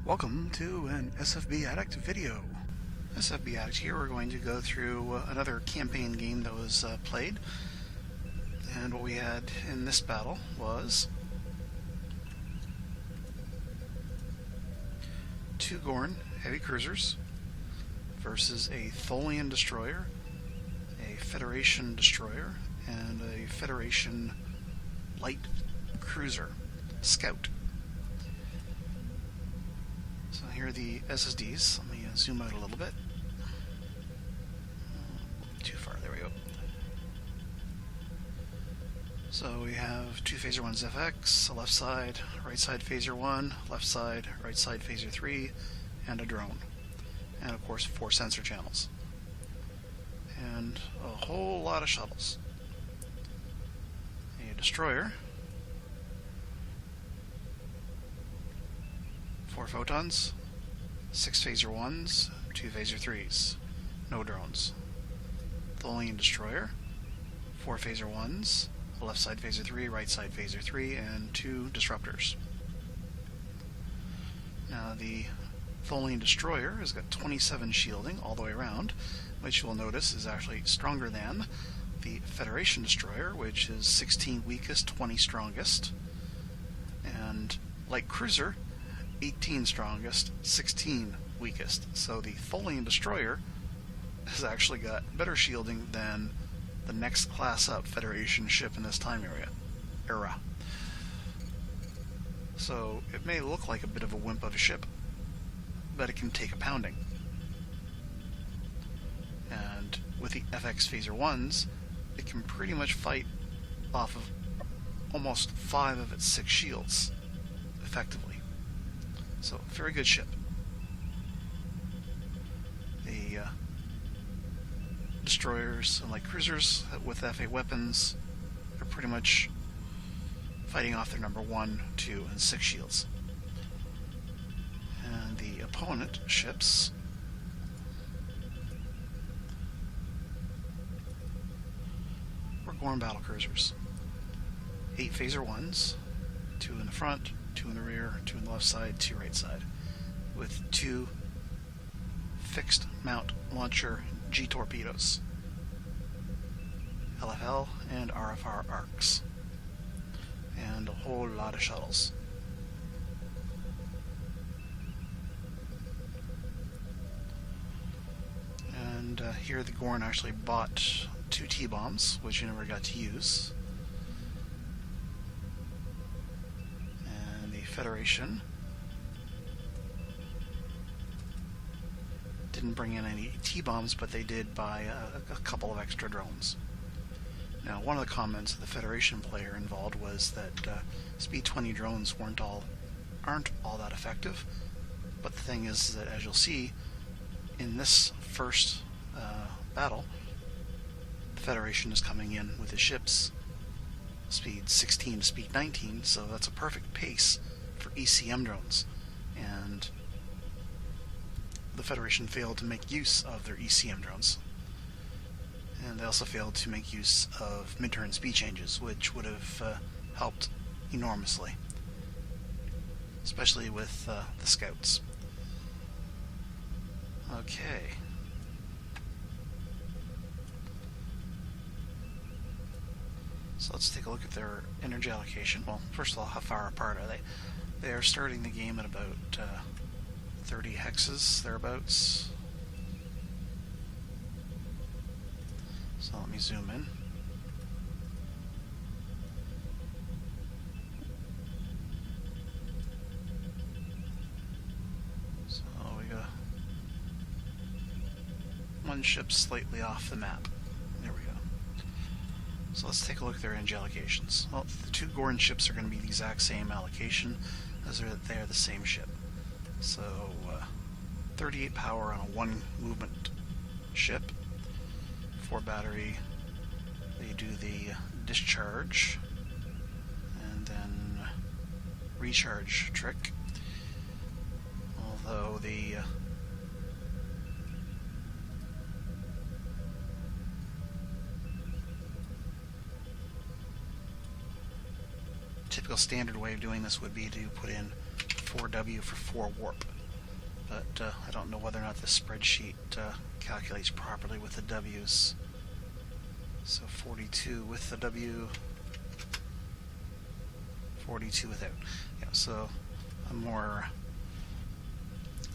Welcome to an SFB Addict video. SFB Addict here, we're going to go through another campaign game that was played. And what we had in this battle was 2 Gorn heavy cruisers versus a Tholian Destroyer, a Federation Destroyer, and a Federation light cruiser, Scout. So here are the SSDs. Let me zoom out a little bit. Too far, there we go. So we have 2 Phaser 1s FX, a left side, right side Phaser 1, left side, right side Phaser 3, and a drone. And of course 4 sensor channels. And a whole lot of shuttles. A destroyer, 4 photons, 6 Phaser 1s, 2 Phaser 3s, no drones. Tholian Destroyer, 4 Phaser 1s, a left side Phaser 3, right side Phaser 3, and 2 disruptors. Now the Tholian Destroyer has got 27 shielding all the way around, which you will notice is actually stronger than the Federation Destroyer, which is 16 weakest, 20 strongest, and light cruiser, 18 strongest, 16 weakest. So the Tholian Destroyer has actually got better shielding than the next class up Federation ship in this time era. So it may look like a bit of a wimp of a ship, but it can take a pounding. And with the FX Phaser 1s, it can pretty much fight off of almost 5 of its 6 shields effectively. So, very good ship. The destroyers and light cruisers with F8 weapons are pretty much fighting off their number 1, 2, and 6 shields. And the opponent ships were Gorn battle cruisers. 8 Phaser 1s, 2 in the front, 2 in the rear, 2 in the left side, 2 right side, with 2 fixed mount launcher G torpedoes, LFL and RFR arcs, and a whole lot of shuttles. And here the Gorn actually bought 2 T-bombs, which you never got to use. Federation didn't bring in any T-bombs, but they did buy a couple of extra drones. Now, one of the comments of the Federation player involved was that Speed 20 drones aren't all that effective, but the thing is that, as you'll see in this first battle, the Federation is coming in with the ships speed 16 to speed 19, so that's a perfect pace for ECM drones, and the Federation failed to make use of their ECM drones, and they also failed to make use of mid-turn speed changes, which would have helped enormously, especially with the scouts. Okay. So let's take a look at their energy allocation. Well, first of all, how far apart are they? They are starting the game at about 30 hexes, thereabouts. So let me zoom in. So we got 1 ship slightly off the map. There we go. So let's take a look at their energy allocations. Well, the 2 Gorn ships are going to be the exact same allocation, as they are the same ship. So 38 power on a 1 movement ship. 4 battery. They do the discharge and then recharge trick. Although the typical standard way of doing this would be to put in 4W for 4 warp. But I don't know whether or not this spreadsheet calculates properly with the W's. So 42 with the W, 42 without. Yeah, so a more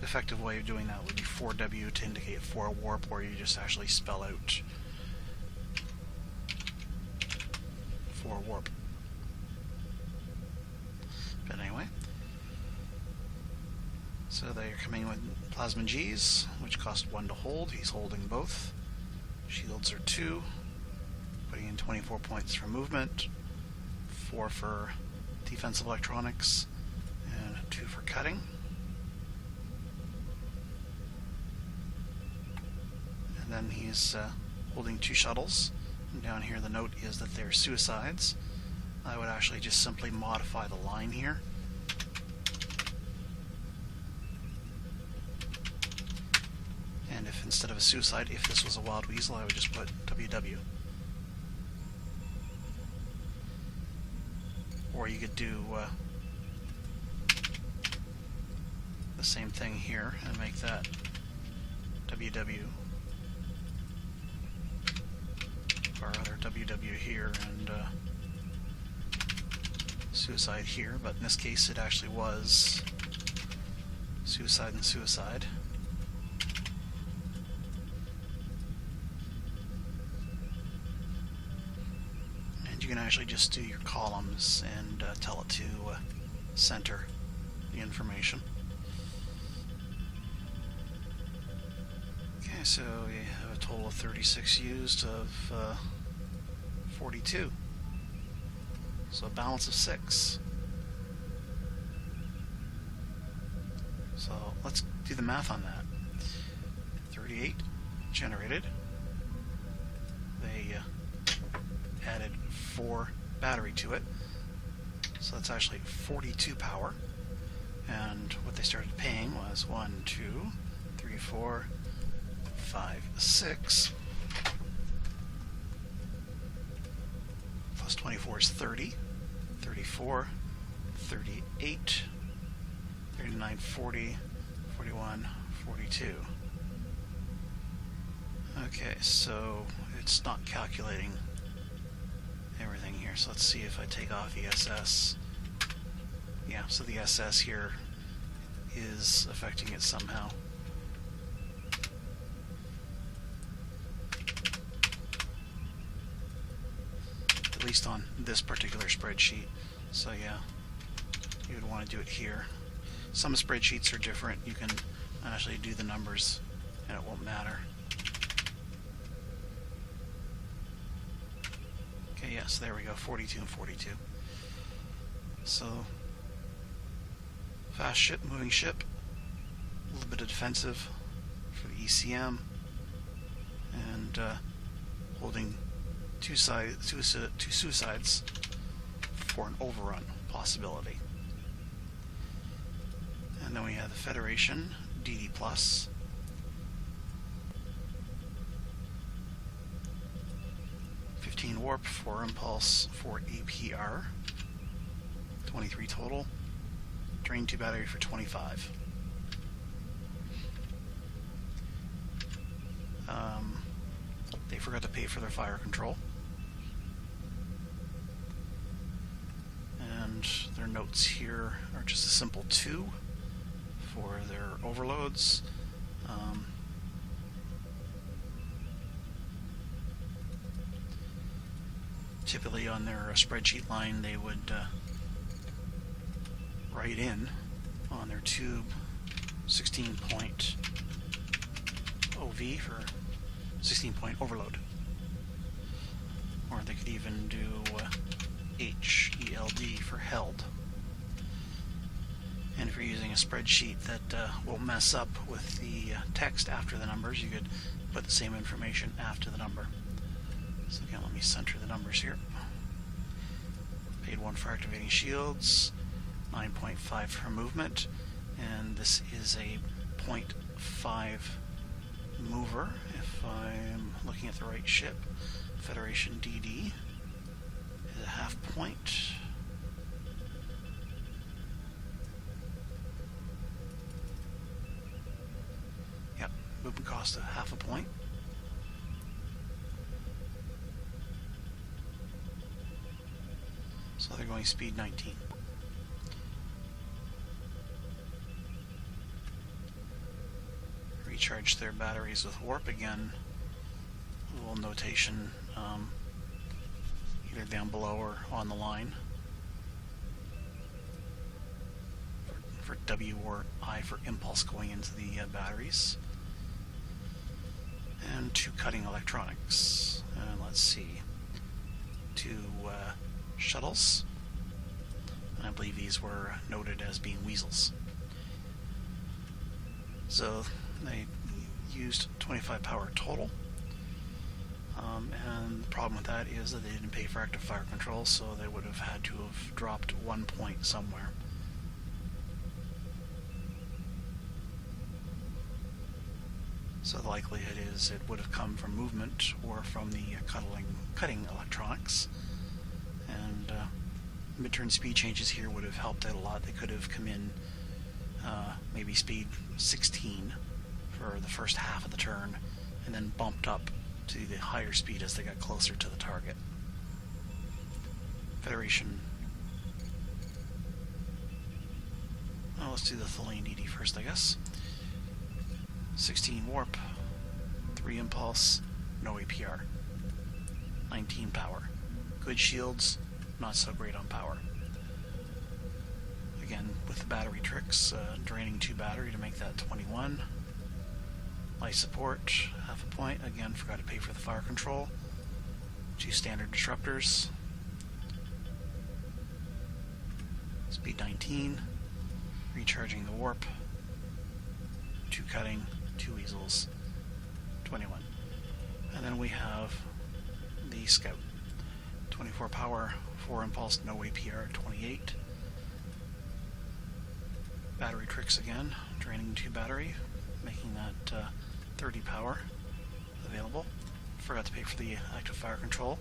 effective way of doing that would be 4W to indicate 4 warp, where you just actually spell out 4 warp. But anyway, so they're coming with plasma Gs, which cost 1 to hold. He's holding both. Shields are 2, putting in 24 points for movement, 4 for defensive electronics, and 2 for cutting. And then he's holding 2 shuttles. And down here the note is that they're suicides. I would actually just simply modify the line here. And if instead of a suicide, if this was a wild weasel, I would just put WW. Or you could do the same thing here and make that WW, or rather WW here and suicide here, but in this case it actually was suicide and suicide. And you can actually just do your columns and tell it to center the information. Okay, so we have a total of 36 used of 42. So a balance of 6. So let's do the math on that. 38 generated. They added 4 battery to it. So that's actually 42 power. And what they started paying was 1, 2, 3, 4, 5, 6. Plus 24 is 30, 34, 38, 39, 40, 41, 42. Okay, so it's not calculating everything here. So let's see if I take off the SS. Yeah, so the SS here is affecting it somehow. At least on this particular spreadsheet. So yeah, you would want to do it here. Some spreadsheets are different. You can actually do the numbers and it won't matter. Okay, yes, there we go, 42 and 42. So, fast ship, moving ship, a little bit of defensive for the ECM, and holding two suicides for an overrun possibility. And then we have the Federation, DD+, 15 warp, 4 impulse, 4 APR, 23 total, drain 2 battery for 25. They forgot to pay for their fire control. And their notes here are just a simple 2 for their overloads. Typically on their spreadsheet line they would write in on their tube 16-point OV for 16-point overload. Or they could even do HELD for held. And if you're using a spreadsheet that will mess up with the text after the numbers, you could put the same information after the number. So again, let me center the numbers here. Paid 1 for activating shields, 9.5 for movement, and this is a 0.5 mover, if I'm looking at the right ship. Federation DD is a half point. movement cost of half a point. So they're going speed 19. Recharge their batteries with warp again. A little notation either down below or on the line for W or I for impulse going into the batteries. And 2 cutting electronics. And let's see, 2 shuttles. And I believe these were noted as being weasels. So they used 25 power total. And the problem with that is that they didn't pay for active fire control, so they would have had to have dropped 1 point somewhere. So the likelihood is it would have come from movement or from the cutting electronics. And mid-turn speed changes here would have helped out a lot. They could have come in maybe speed 16 for the first half of the turn, and then bumped up to the higher speed as they got closer to the target. Federation. Well, let's do the Tholian DD first, I guess. 16 warp, 3 impulse, no APR. 19 power. Good shields, not so great on power. Again, with the battery tricks, draining 2 battery to make that 21. Light support, half a point. Again, forgot to pay for the fire control. 2 standard disruptors. Speed 19. Recharging the warp. 2 cutting, 2 weasels, 21. And then we have the scout. 24 power, 4 impulse, no APR, 28. Battery tricks again, draining 2 battery, making that 30 power available. Forgot to pay for the active fire control.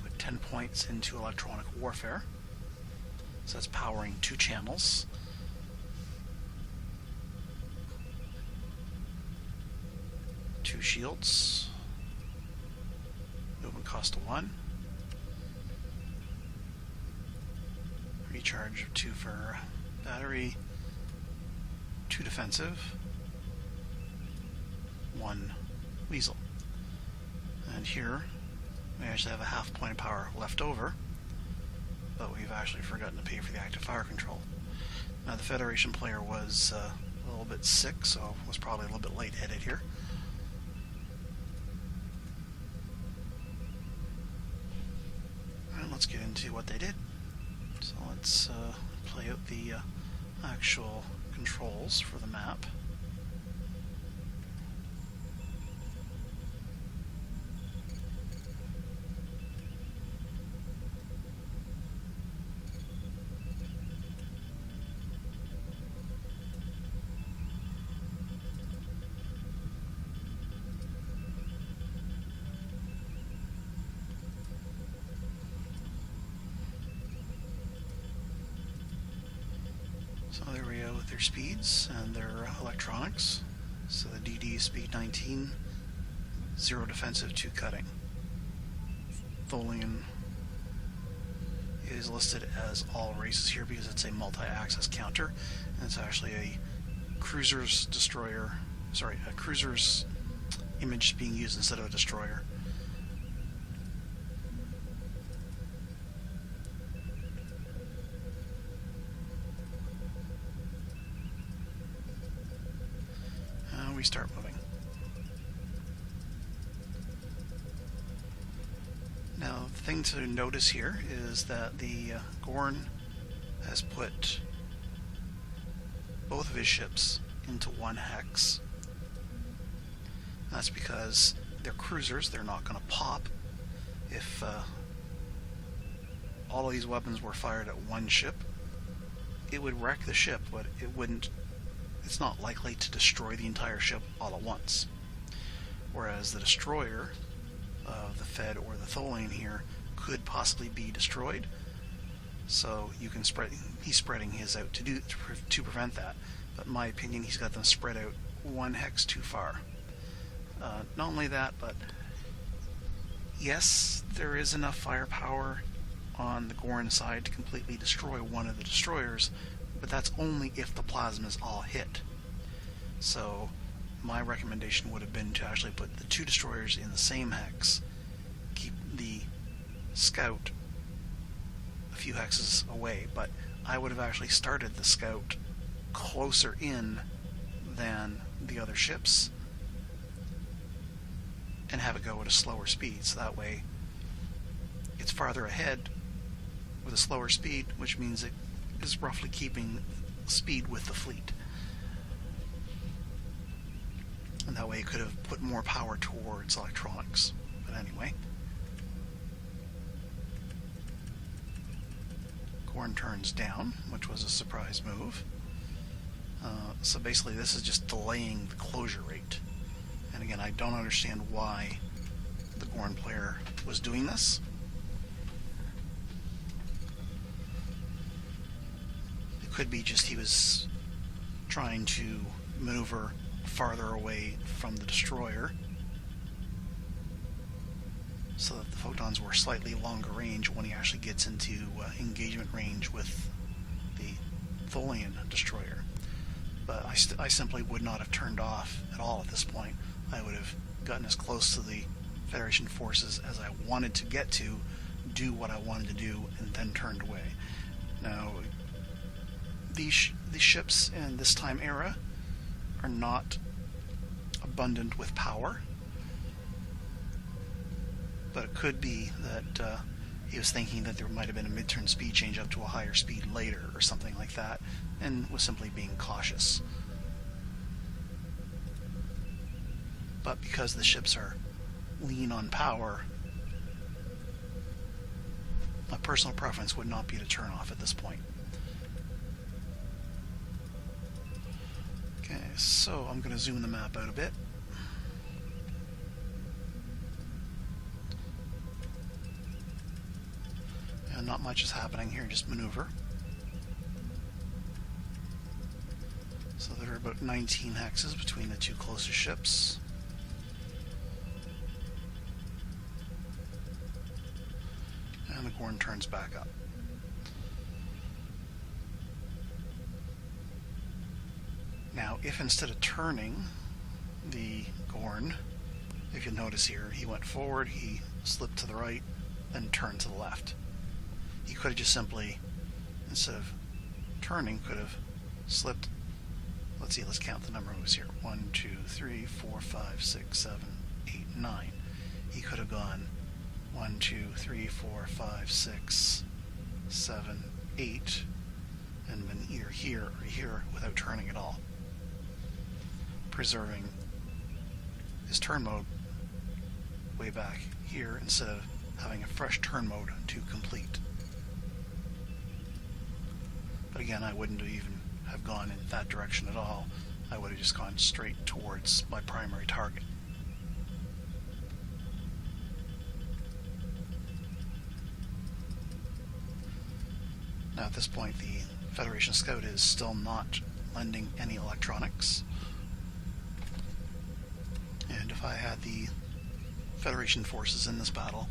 With 10 points into electronic warfare. So that's powering 2 channels. Two shields. Movement cost of 1. Recharge of 2 for battery. 2 defensive. 1 weasel. And here we actually have a half point of power left over, but we've actually forgotten to pay for the active fire control. Now the Federation player was a little bit sick, so was probably a little bit lightheaded here. And let's get into what they did. So let's play out the actual controls for the map. So there we go with their speeds and their electronics. So the DD speed 19, 0 defensive, 2 cutting. Tholian is listed as all races here because it's a multi-axis counter, and it's actually a cruiser's destroyer, sorry, a cruiser's image being used instead of a destroyer. We start moving. Now, the thing to notice here is that the Gorn has put both of his ships into 1 hex. That's because they're cruisers, they're not going to pop. If all of these weapons were fired at 1 ship, it would wreck the ship, but it wouldn't. It's not likely to destroy the entire ship all at once. Whereas the destroyer of the Fed or the Tholian here could possibly be destroyed. So you can he's spreading his out to prevent that. But in my opinion, he's got them spread out 1 hex too far. Not only that, but yes, there is enough firepower on the Gorn side to completely destroy one of the destroyers, but that's only if the plasmas all hit. So my recommendation would have been to actually put the two destroyers in the same hex, keep the scout a few hexes away, but I would have actually started the scout closer in than the other ships and have it go at a slower speed, so that way it's farther ahead with a slower speed, which means it is roughly keeping speed with the fleet. And that way it could have put more power towards electronics. But anyway, Gorn turns down, which was a surprise move. So basically this is just delaying the closure rate. And again, I don't understand why the Gorn player was doing this. It could be just he was trying to maneuver farther away from the destroyer so that the photons were slightly longer range when he actually gets into engagement range with the Tholian Destroyer. But I simply would not have turned off at all at this point. I would have gotten as close to the Federation forces as I wanted to get to, do what I wanted to do, and then turned away. Now, these ships in this time era are not abundant with power, but it could be that he was thinking that there might have been a mid-turn speed change up to a higher speed later or something like that, and was simply being cautious. But because the ships are lean on power, my personal preference would not be to turn off at this point. Okay, so I'm going to zoom the map out a bit. And not much is happening here, just maneuver. So there are about 19 hexes between the two closest ships. And the Gorn turns back up. Now, if instead of turning the Gorn, if you notice here, he went forward, he slipped to the right, then turned to the left. He could have just simply, instead of turning, could have slipped. Let's see, let's count the number of moves here. 1, 2, 3, 4, 5, 6, 7, 8, 9. He could have gone 1, 2, 3, 4, 5, 6, 7, 8, and been either here or here without turning at all, preserving his turn mode way back here instead of having a fresh turn mode to complete. But again, I wouldn't even have gone in that direction at all. I would have just gone straight towards my primary target. Now at this point, the Federation Scout is still not lending any electronics. And if I had the Federation forces in this battle,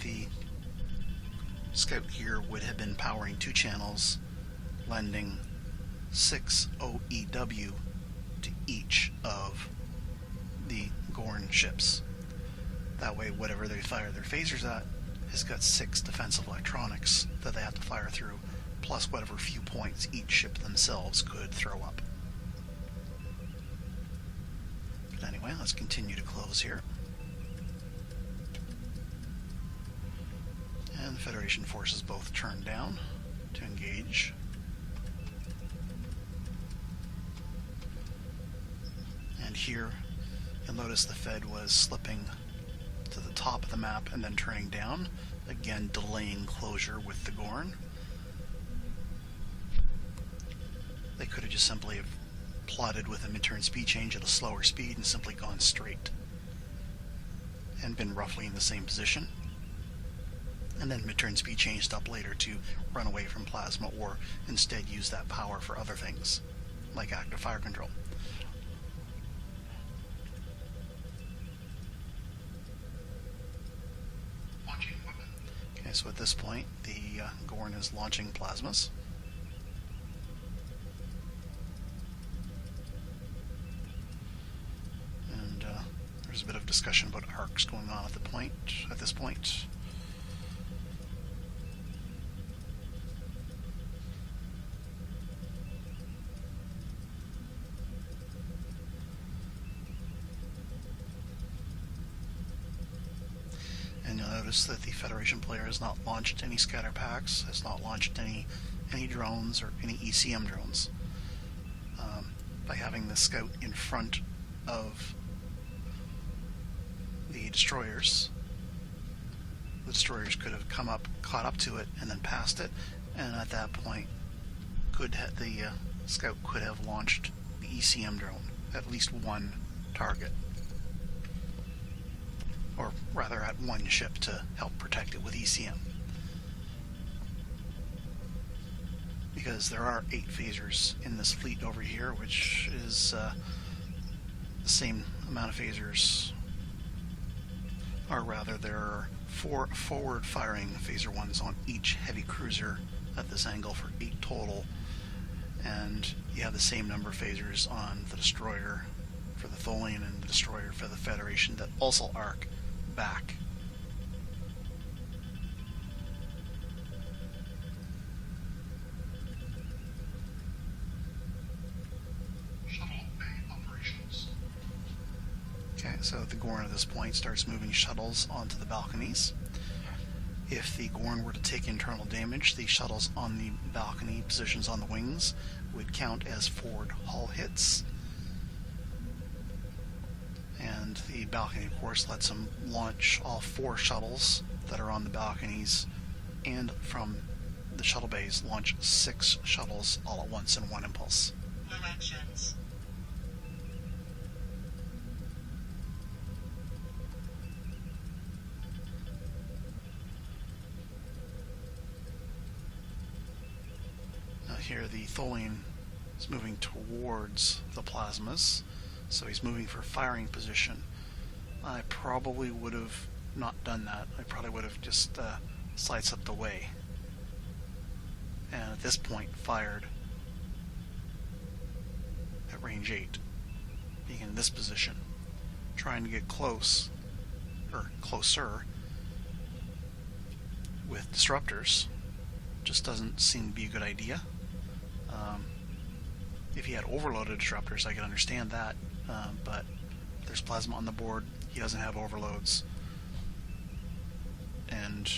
the Scout here would have been powering 2 channels, lending 6 OEW to each of the Gorn ships. That way, whatever they fire their phasers at has got 6 defensive electronics that they have to fire through, plus whatever few points each ship themselves could throw up. But anyway, let's continue to close here. And the Federation forces both turn down to engage. And here, you'll notice the Fed was slipping to the top of the map and then turning down, again delaying closure with the Gorn. They could have just simply have plotted with a mid-turn speed change at a slower speed and simply gone straight and been roughly in the same position, and then mid-turn speed changed up later to run away from plasma or instead use that power for other things like active fire control. so at this point, the Gorn is launching plasmas. And there's a bit of discussion about arcs going on at this point. And you'll notice that the Federation player has not launched any scatter packs, has not launched any drones or any ECM drones. By having the scout in front of the destroyers, the destroyers could have come up, caught up to it, and then passed it, and at that point, the scout could have launched the ECM drone, at least one target. Or rather at one ship to help protect it with ECM. Because there are 8 phasers in this fleet over here, which is the same amount of phasers, or rather there are 4 forward-firing phaser ones on each heavy cruiser at this angle for 8 total, and you have the same number of phasers on the destroyer for the Tholian and the destroyer for the Federation that also arc back. Shuttle bay operations. Okay, so the Gorn at this point starts moving shuttles onto the balconies. If the Gorn were to take internal damage, the shuttles on the balcony positions on the wings would count as forward hull hits. And the balcony, of course, lets them launch all 4 shuttles that are on the balconies, and from the shuttle bays, launch 6 shuttles all at once in one impulse. Elections. Now here the Tholian is moving towards the plasmas. So he's moving for firing position. I probably would have not done that. I probably would have just sidestepped away. And at this point fired at range 8. Being in this position. Trying to get close, or closer, with disruptors just doesn't seem to be a good idea. If he had overloaded disruptors, I could understand that. But there's plasma on the board, he doesn't have overloads, and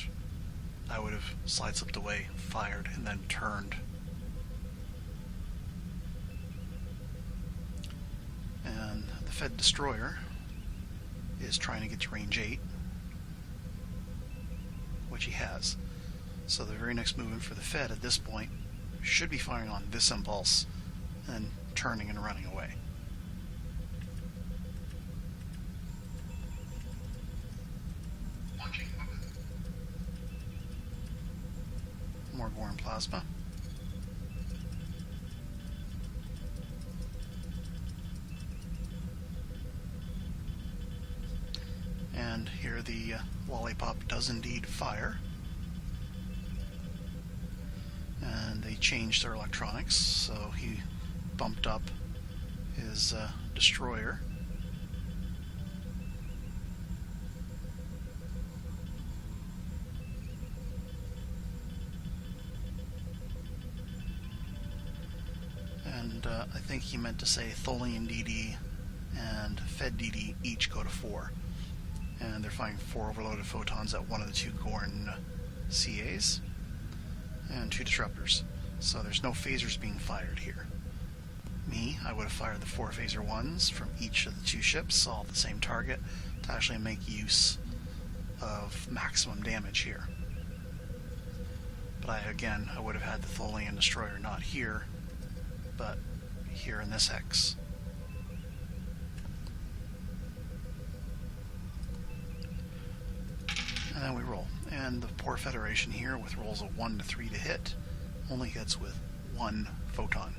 I would have sideslipped away, fired, and then turned. And the Fed Destroyer is trying to get to range 8, which he has. So the very next movement for the Fed at this point should be firing on this impulse, and turning and running away. More Gorn plasma. And here the lollipop does indeed fire. And they changed their electronics, so he bumped up his destroyer. And I think he meant to say Tholian DD and Fed DD each go to 4. And they're firing 4 overloaded photons at one of the 2 Gorn CAs and 2 disruptors. So there's no phasers being fired here. Me, I would have fired the 4 phaser ones from each of the 2 ships, all at the same target, to actually make use of maximum damage here. But I would have had the Tholian Destroyer not here, but here in this hex. And then we roll. And the poor Federation here, with rolls of 1 to 3 to hit, only hits with 1 photon.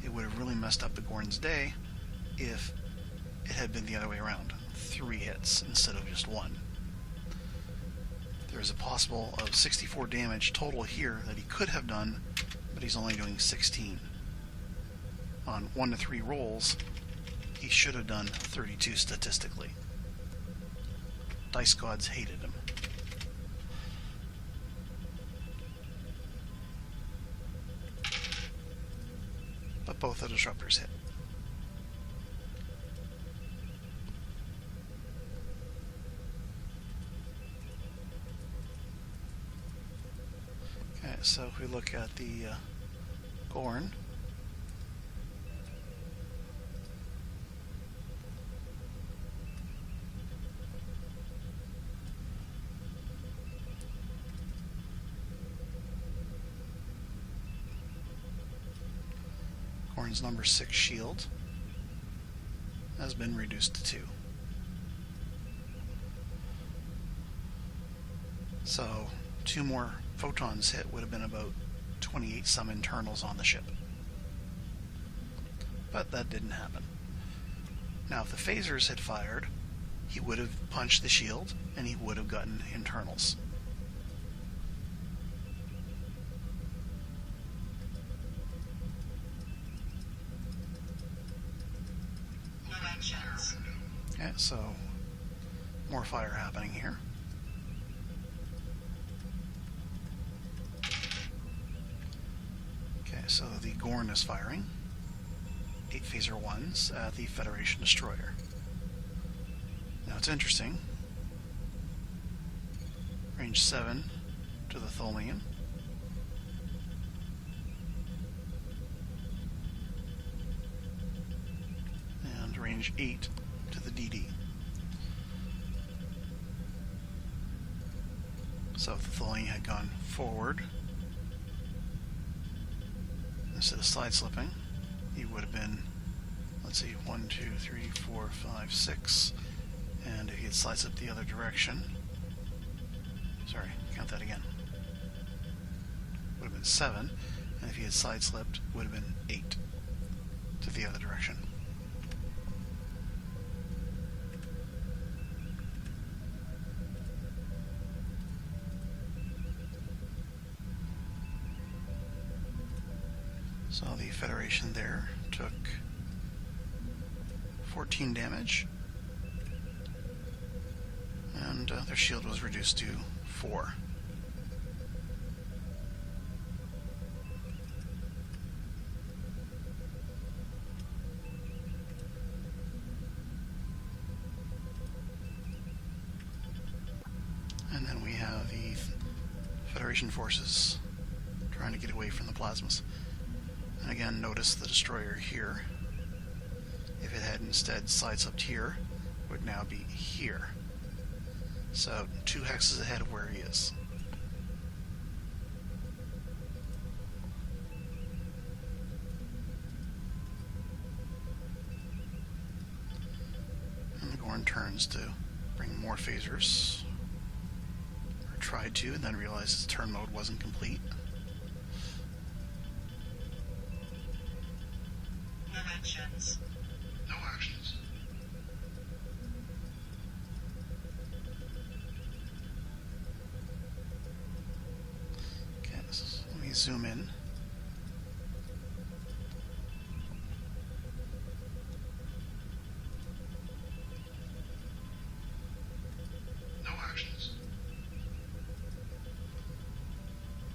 It would have really messed up the Gorn's day if it had been the other way around. 3 hits instead of just 1. There's a possible of 64 damage total here that he could have done, but he's only doing 16. On 1 to 3 rolls, he should have done 32 statistically. Dice gods hated him. But both the disruptors hit. Okay, so if we look at the Gorn, Gorn's number 6 shield has been reduced to 2. So 2 more photons hit would have been about 28 some internals on the ship. But that didn't happen. Now if the phasers had fired, he would have punched the shield and he would have gotten internals. Okay, so more fire happening here. Okay, so the Gorn is firing 8 phaser 1s at the Federation Destroyer. Now it's interesting. Range 7 to the Tholian. And range 8 to the DD. So if the Tholian had gone forward instead of side slipping, he would have been, let's see, 1, 2, 3, 4, 5, 6, and if he had side slipped the other direction, sorry, count that again, would have been 7, and if he had side slipped, would have been 8 to the other direction. So the Federation there took 14 damage, and their shield was reduced to 4. And then we have the Federation forces trying to get away from the plasmas. And again, notice the destroyer here. If it had instead sideslipped here, it would now be here. So 2 hexes ahead of where he is. And the Gorn turns to bring more phasers. Or tried to, and then realized his turn mode wasn't complete. No actions. Okay, so let me zoom in. No actions.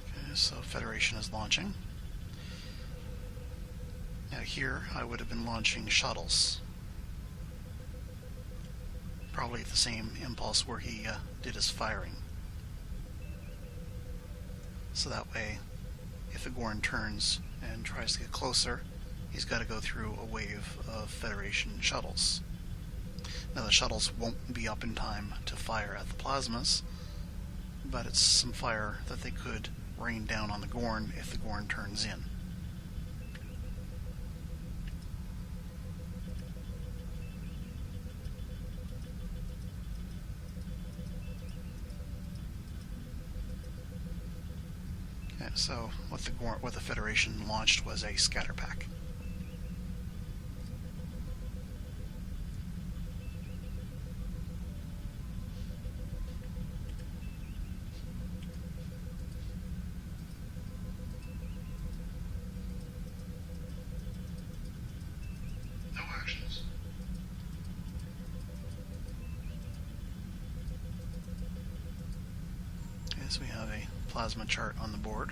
Okay, so Federation is launching. Now here I would have been launching shuttles. Probably at the same impulse where he did his firing. So that way, if the Gorn turns and tries to get closer, he's got to go through a wave of Federation shuttles. Now the shuttles won't be up in time to fire at the plasmas, but it's some fire that they could rain down on the Gorn if the Gorn turns in. Okay, so what the Federation launched was a scatter pack. So we have a plasma chart on the board.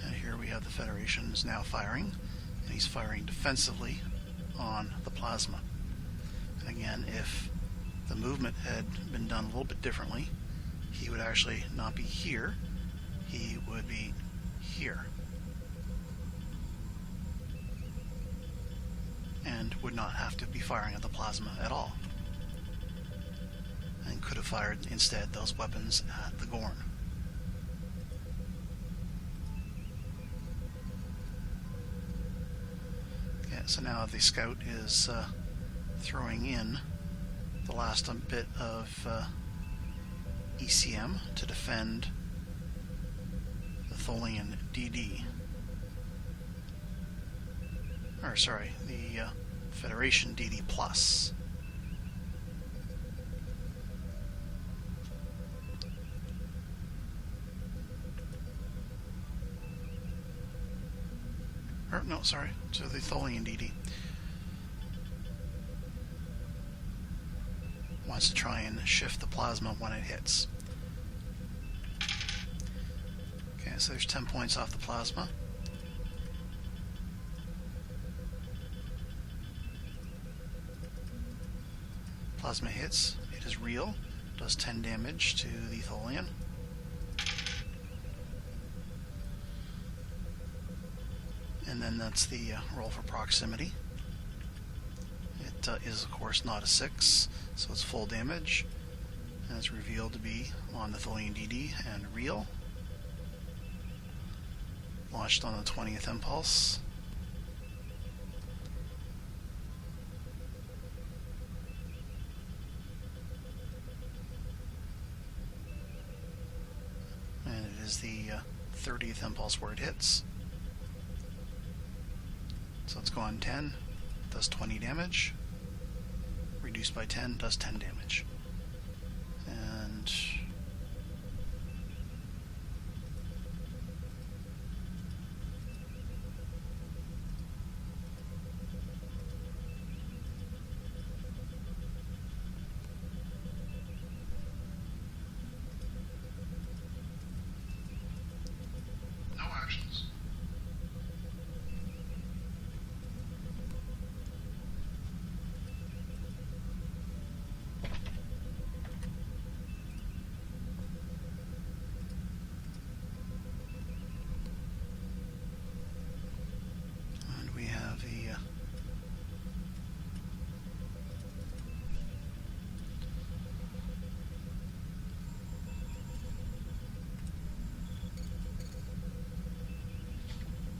And here we have the Federation is now firing, and he's firing defensively on the plasma. And again, if the movement had been done a little bit differently, he would actually not be here, he would be here. And would not have to be firing at the plasma at all. And could have fired instead those weapons at the Gorn. Okay, so now the scout is throwing in the last bit of ECM to defend the Tholian DD. Or sorry, the Federation DD Plus. Or no, sorry, so the Tholian DD wants to try and shift the plasma when it hits. Okay, so there's 10 points off the plasma. Plasma hits, it is real, does 10 damage to the Tholian. And then that's the roll for proximity. It is of course not a 6, so it's full damage, and it's revealed to be on the Tholian DD and real. Launched on the 20th impulse. And it is the 30th impulse where it hits. So it's gone 10, does 20 damage. Reduced by 10, does 10 damage. And No actions. and we have the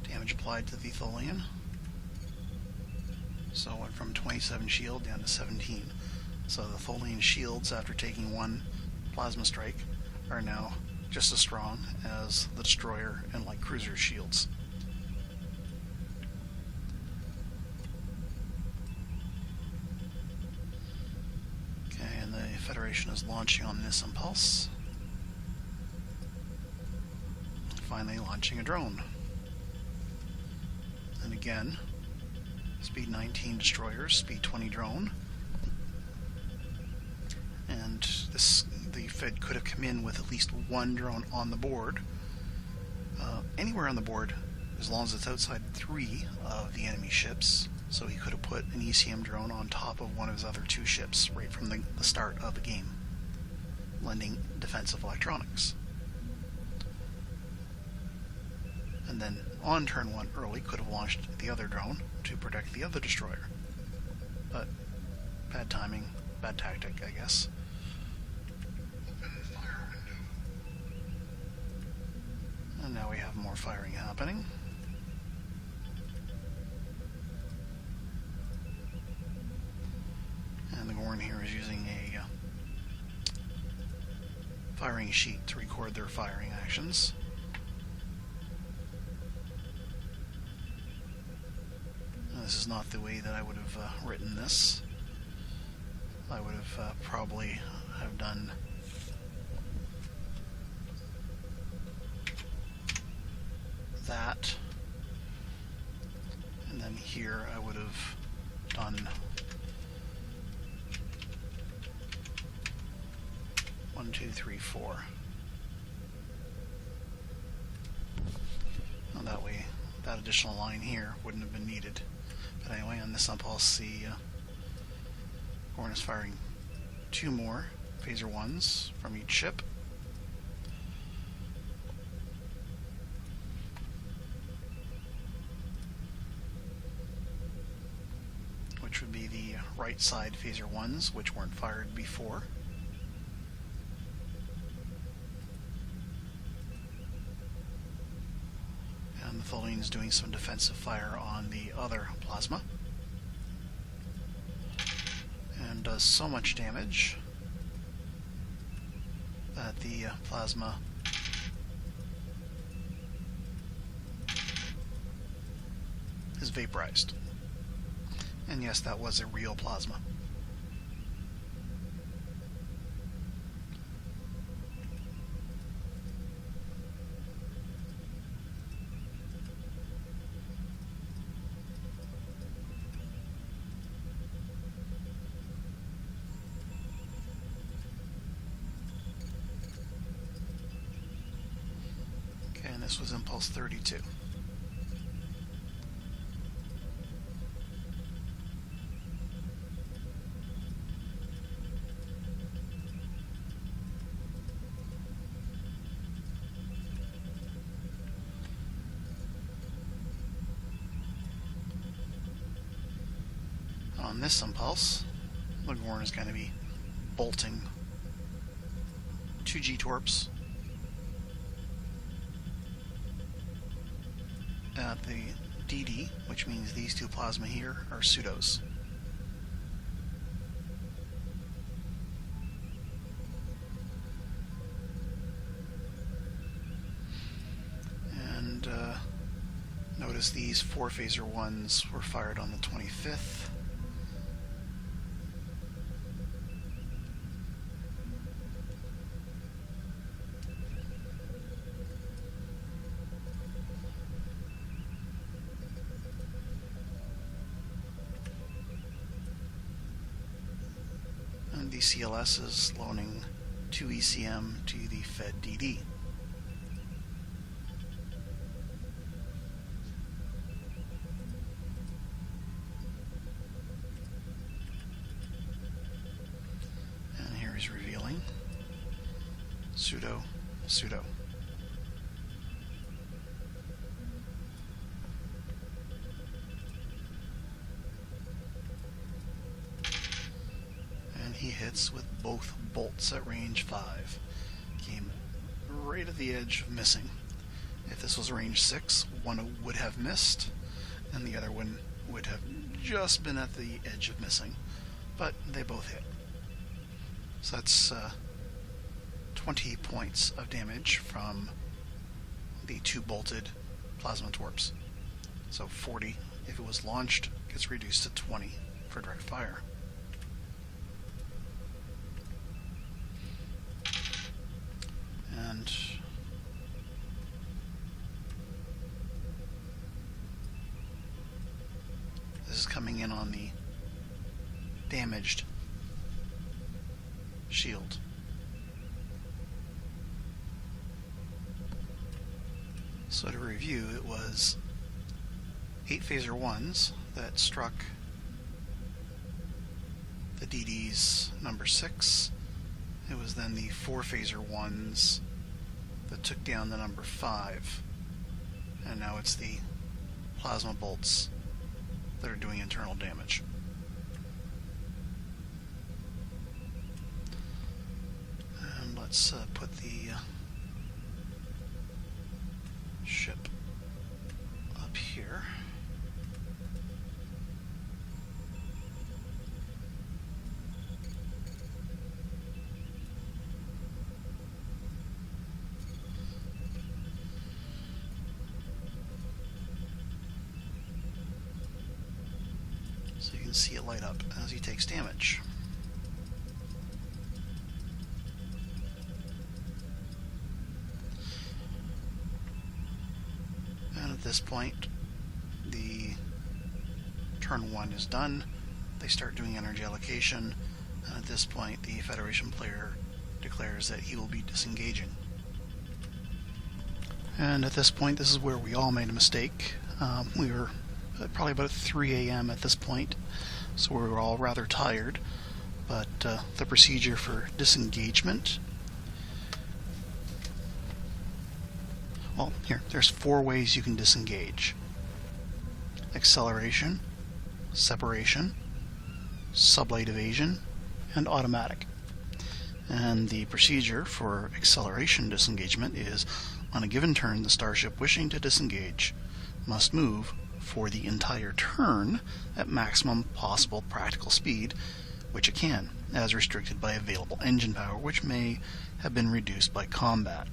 damage applied to the Tholian. So it went from 27 shield down to 17. So the Tholian shields, after taking one plasma strike, are now just as strong as the Destroyer and light cruiser shields. Okay, and the Federation is launching on this impulse. Finally launching a drone. And again, speed 19 destroyers, speed 20 drone. And the Fed could have come in with at least one drone on the board. Anywhere on the board, as long as it's outside 3 of the enemy ships. So he could have put an ECM drone on top of one of his other 2 ships right from the start of the game, lending defensive electronics. And then on turn 1 early could have launched the other drone to protect the other destroyer. But bad timing, bad tactic, I guess. Open fire window. And now we have more firing happening. And the Gorn here is using a firing sheet to record their firing actions. This is not the way that I would have written this. I would have probably have done that. And then here I would have done 1, 2, 3, 4. Well, that way, that additional line here wouldn't have been needed. But anyway, on this impulse, the Gorn is firing 2 more phaser 1s from each ship. Which would be the right side phaser 1s, which weren't fired before. And the Tholian is doing some defensive fire on the other plasma. And does so much damage that the plasma is vaporized. And yes, that was a real plasma. Okay, and this was impulse 32. On this impulse, the Gorn is going to be bolting 2 G-torps at the DD, which means these 2 plasma here are pseudos. And notice these 4 phaser 1s were fired on the 25th. And the CLS is loaning 2 ECM to the Fed DD. And here he's revealing pseudo, pseudo. He hits with both bolts at range 5. Came right at the edge of missing. If this was range 6, one would have missed, and the other one would have just been at the edge of missing. But they both hit. So that's 20 points of damage from the 2 bolted plasma torps. So 40, if it was launched, gets reduced to 20 for direct fire. And this is coming in on the damaged shield. So to review, it was 8 phaser 1s that struck the DD's number 6. It was then the 4 phaser 1s that took down the number 5. And now it's the plasma bolts that are doing internal damage. And let's put the ship up here. So you can see it light up as he takes damage. at this point, the turn 1 is done. They start doing energy allocation, and at this point the Federation player declares that he will be disengaging. And at this point, this is where we all made a mistake. We were probably about 3 a.m. at this point, so we were all rather tired. But the procedure for disengagement, well, there's 4 ways you can disengage: acceleration, separation, sublight evasion, and automatic. And the procedure for acceleration disengagement is, on a given turn, the starship wishing to disengage must move for the entire turn at maximum possible practical speed, which it can, as restricted by available engine power, which may have been reduced by combat.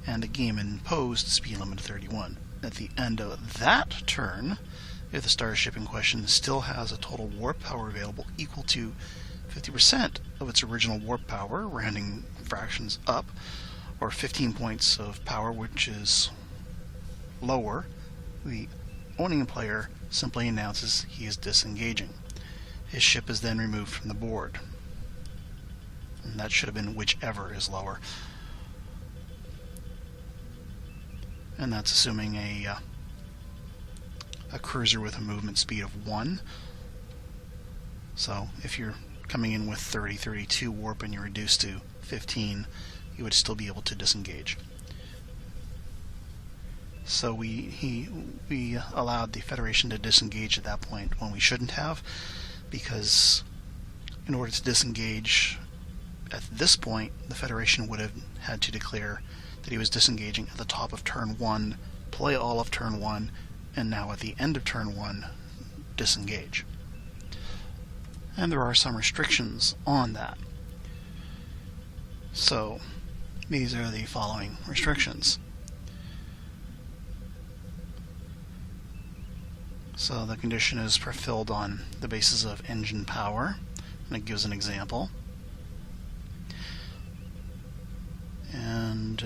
And the game imposed speed limit of 31. At the end of that turn, if the starship in question still has a total warp power available equal to 50% of its original warp power, rounding fractions up, or 15 points of power, which is lower, the owning player simply announces he is disengaging. His ship is then removed from the board. And that should have been whichever is lower. And that's assuming a cruiser with a movement speed of 1. So if you're coming in with 30, 32 warp and you're reduced to 15, you would still be able to disengage. So we allowed the Federation to disengage at that point when we shouldn't have, because in order to disengage at this point, the Federation would have had to declare that he was disengaging at the top of turn 1, play all of turn 1, and now at the end of turn 1, disengage. And there are some restrictions on that. So these are the following restrictions. So the condition is fulfilled on the basis of engine power, and it gives an example. And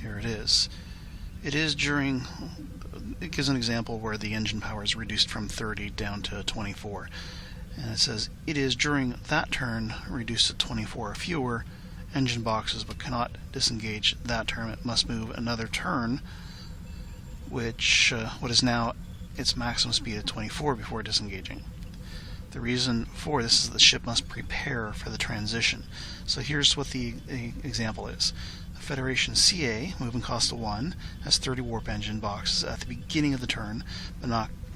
here it is. It gives an example where the engine power is reduced from 30 down to 24. And it says, it is during that turn reduced to 24 or fewer engine boxes, but cannot disengage that turn. It must move another turn, which what is now its maximum speed at 24 before disengaging. The reason for this is the ship must prepare for the transition. So here's what the example is. The Federation CA, moving cost of 1, has 30 warp engine boxes at the beginning of the turn,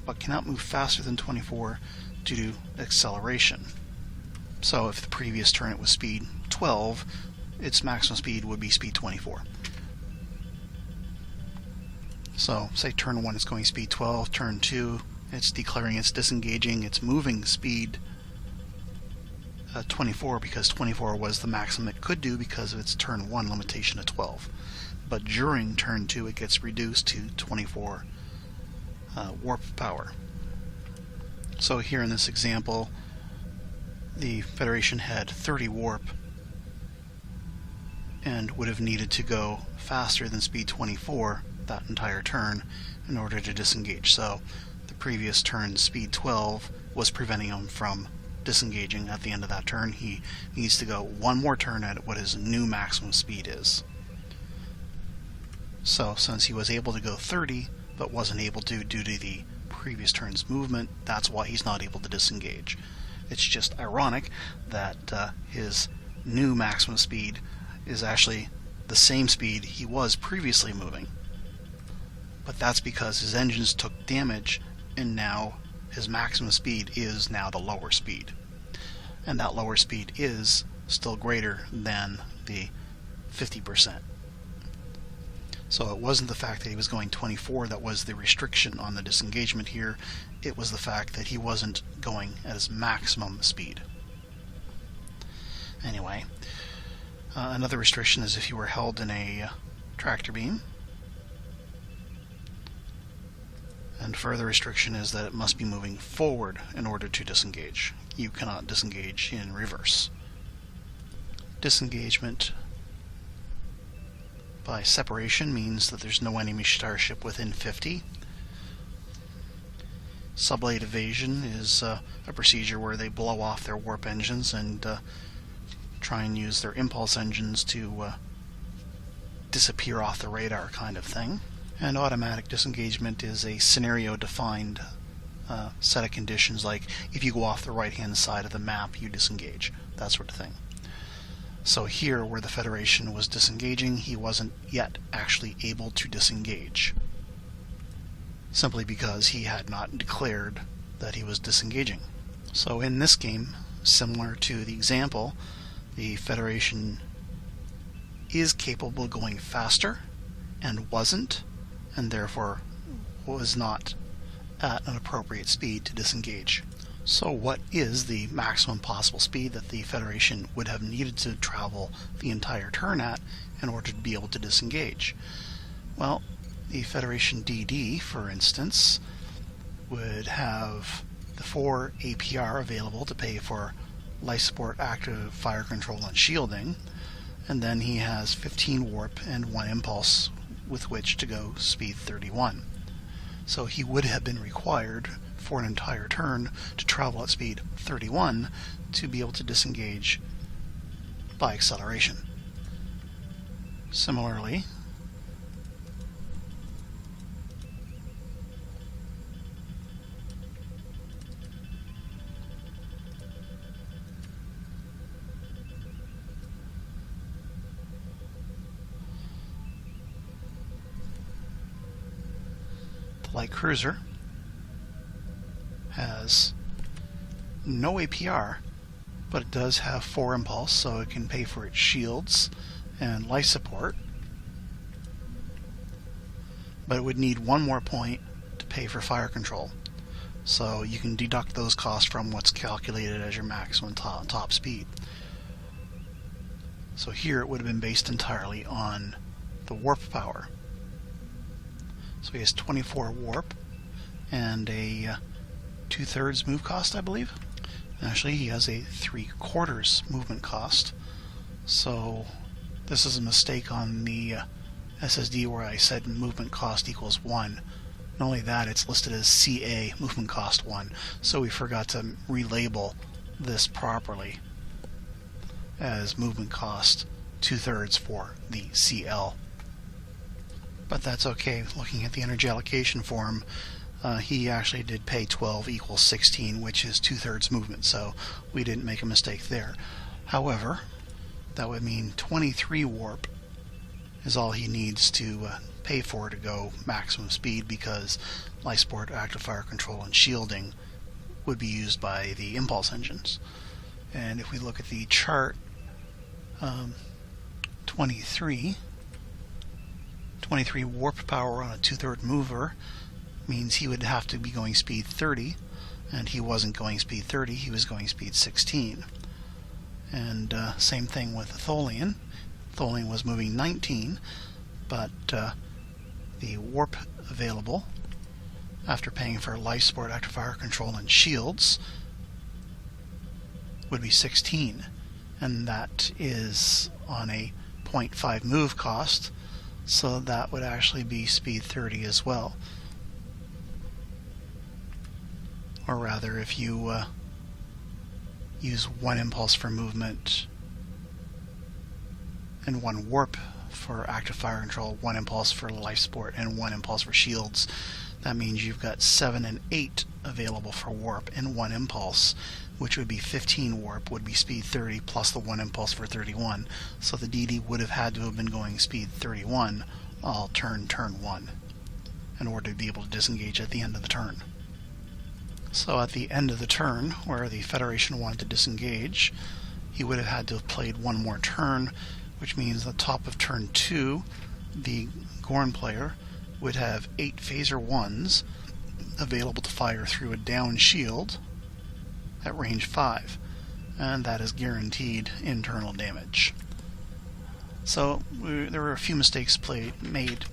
but cannot move faster than 24 due to acceleration. So if the previous turn it was speed 12, its maximum speed would be speed 24. So say turn 1 is going speed 12, turn 2 it's declaring it's disengaging, it's moving speed 24, because 24 was the maximum it could do because of its turn 1 limitation of 12. But during turn 2 it gets reduced to 24 warp power. So here in this example, the Federation had 30 warp and would have needed to go faster than speed 24 that entire turn in order to disengage. So the previous turn, speed 12, was preventing him from disengaging at the end of that turn. He needs to go one more turn at what his new maximum speed is. So since he was able to go 30 but wasn't able to due to the previous turn's movement, that's why he's not able to disengage. It's just ironic that his new maximum speed is actually the same speed he was previously moving. But that's because his engines took damage, and now his maximum speed is now the lower speed. And that lower speed is still greater than the 50%. So it wasn't the fact that he was going 24 that was the restriction on the disengagement here. It was the fact that he wasn't going at his maximum speed. Anyway, another restriction is if you were held in a tractor beam. And further restriction is that it must be moving forward in order to disengage. You cannot disengage in reverse. Disengagement by separation means that there's no enemy starship within 50. Sublate evasion is a procedure where they blow off their warp engines and try and use their impulse engines to disappear off the radar kind of thing. And automatic disengagement is a scenario-defined set of conditions, like if you go off the right-hand side of the map, you disengage, that sort of thing. So here, where the Federation was disengaging, he wasn't yet actually able to disengage, simply because he had not declared that he was disengaging. So in this game, similar to the example, the Federation is capable of going faster, and wasn't, and therefore was not at an appropriate speed to disengage. So what is the maximum possible speed that the Federation would have needed to travel the entire turn at in order to be able to disengage? Well, the Federation DD, for instance, would have the 4 APR available to pay for life support, active fire control, and shielding, and then he has 15 warp and 1 impulse with which to go speed 31. So he would have been required for an entire turn to travel at speed 31 to be able to disengage by acceleration. Similarly, the light cruiser has no APR, but it does have 4 impulse, so it can pay for its shields and life support. But it would need 1 more point to pay for fire control. So you can deduct those costs from what's calculated as your maximum top speed. So here it would have been based entirely on the warp power. So he has 24 warp and a 2/3 move cost, I believe. Actually, he has a 3/4 movement cost. So this is a mistake on the SSD where I said movement cost equals 1. Not only that, it's listed as CA, movement cost 1. So we forgot to relabel this properly as movement cost 2/3 for the CL. But that's okay. Looking at the energy allocation form, he actually did pay 12 equals 16, which is 2/3 movement, so we didn't make a mistake there. However, that would mean 23 warp is all he needs to pay for to go maximum speed, because life support, active fire control, and shielding would be used by the impulse engines. And if we look at the chart, 23 warp power on a 2/3 mover means he would have to be going speed 30, and he wasn't going speed 30, he was going speed 16. And same thing with the Tholian. Tholian was moving 19, but the warp available, after paying for life support, active fire control, and shields, would be 16. And that is on a 0.5 move cost, so that would actually be speed 30 as well. Or rather, if you use 1 impulse for movement and 1 warp for active fire control, 1 impulse for life support, and 1 impulse for shields, that means you've got 7 and 8 available for warp and 1 impulse, which would be 15 warp, would be speed 30 plus the 1 impulse for 31. So the DD would have had to have been going speed 31 all turn 1 in order to be able to disengage at the end of the turn. So at the end of the turn, where the Federation wanted to disengage, he would have had to have played 1 more turn, which means at the top of turn 2, the Gorn player would have 8 phaser 1s available to fire through a down shield at range 5, and that is guaranteed internal damage. So there were a few mistakes made,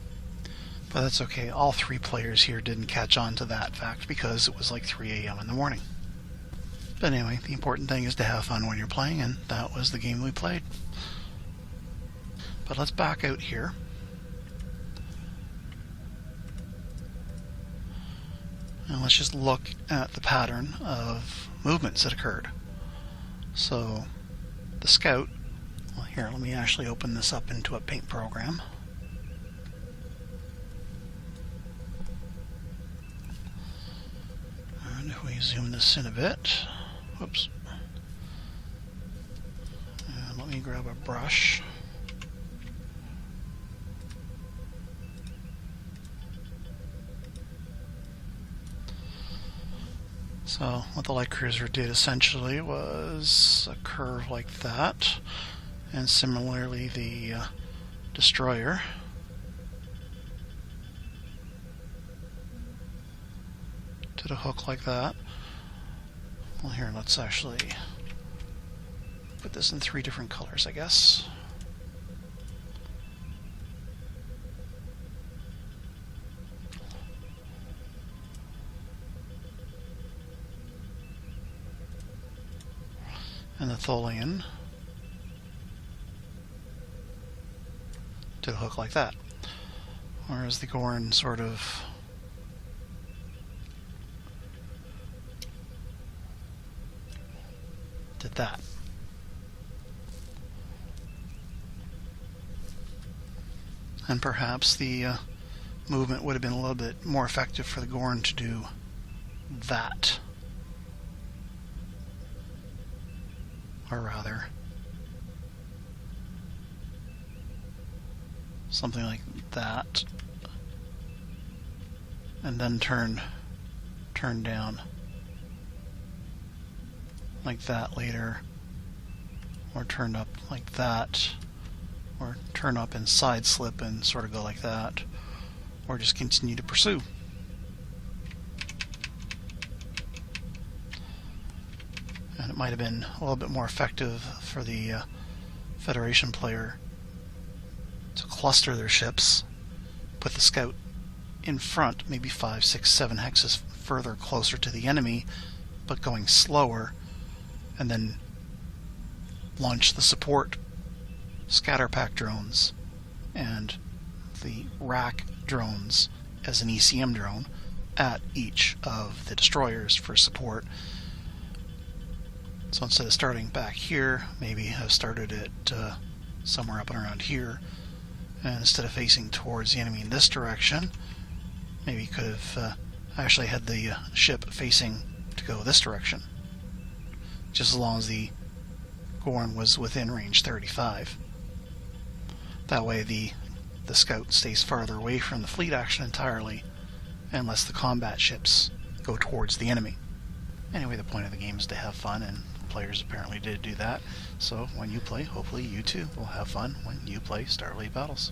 but that's okay. All 3 players here didn't catch on to that fact because it was like 3 a.m. in the morning. But anyway, the important thing is to have fun when you're playing, and that was the game we played. But let's back out here And let's just look at the pattern of movements that occurred. So the scout, well, here, let me actually open this up into a paint program. And if we zoom this in a bit, whoops. And let me grab a brush. So what the light cruiser did essentially was a curve like that, and similarly the destroyer did a hook like that. Well, here, let's actually put this in 3 different colors, I guess. And the Tholian did a hook like that. Whereas the Gorn sort of did that. And perhaps the movement would have been a little bit more effective for the Gorn to do that. Or rather, something like that, and then turn down like that later, or turn up like that, or turn up and side slip and sort of go like that, or just continue to pursue. And it might have been a little bit more effective for the Federation player to cluster their ships, put the scout in front, maybe 5, 6, 7 hexes further closer to the enemy, but going slower, and then launch the support scatter pack drones and the rack drones as an ECM drone at each of the destroyers for support. So instead of starting back here, maybe have started it somewhere up and around here, and instead of facing towards the enemy in this direction, maybe you could have actually had the ship facing to go this direction, just as long as the Gorn was within range 35. That way the scout stays farther away from the fleet action entirely, and lets the combat ships go towards the enemy. Anyway, the point of the game is to have fun, and players apparently did do that. So when you play, hopefully you too will have fun when you play StarFleet Battles.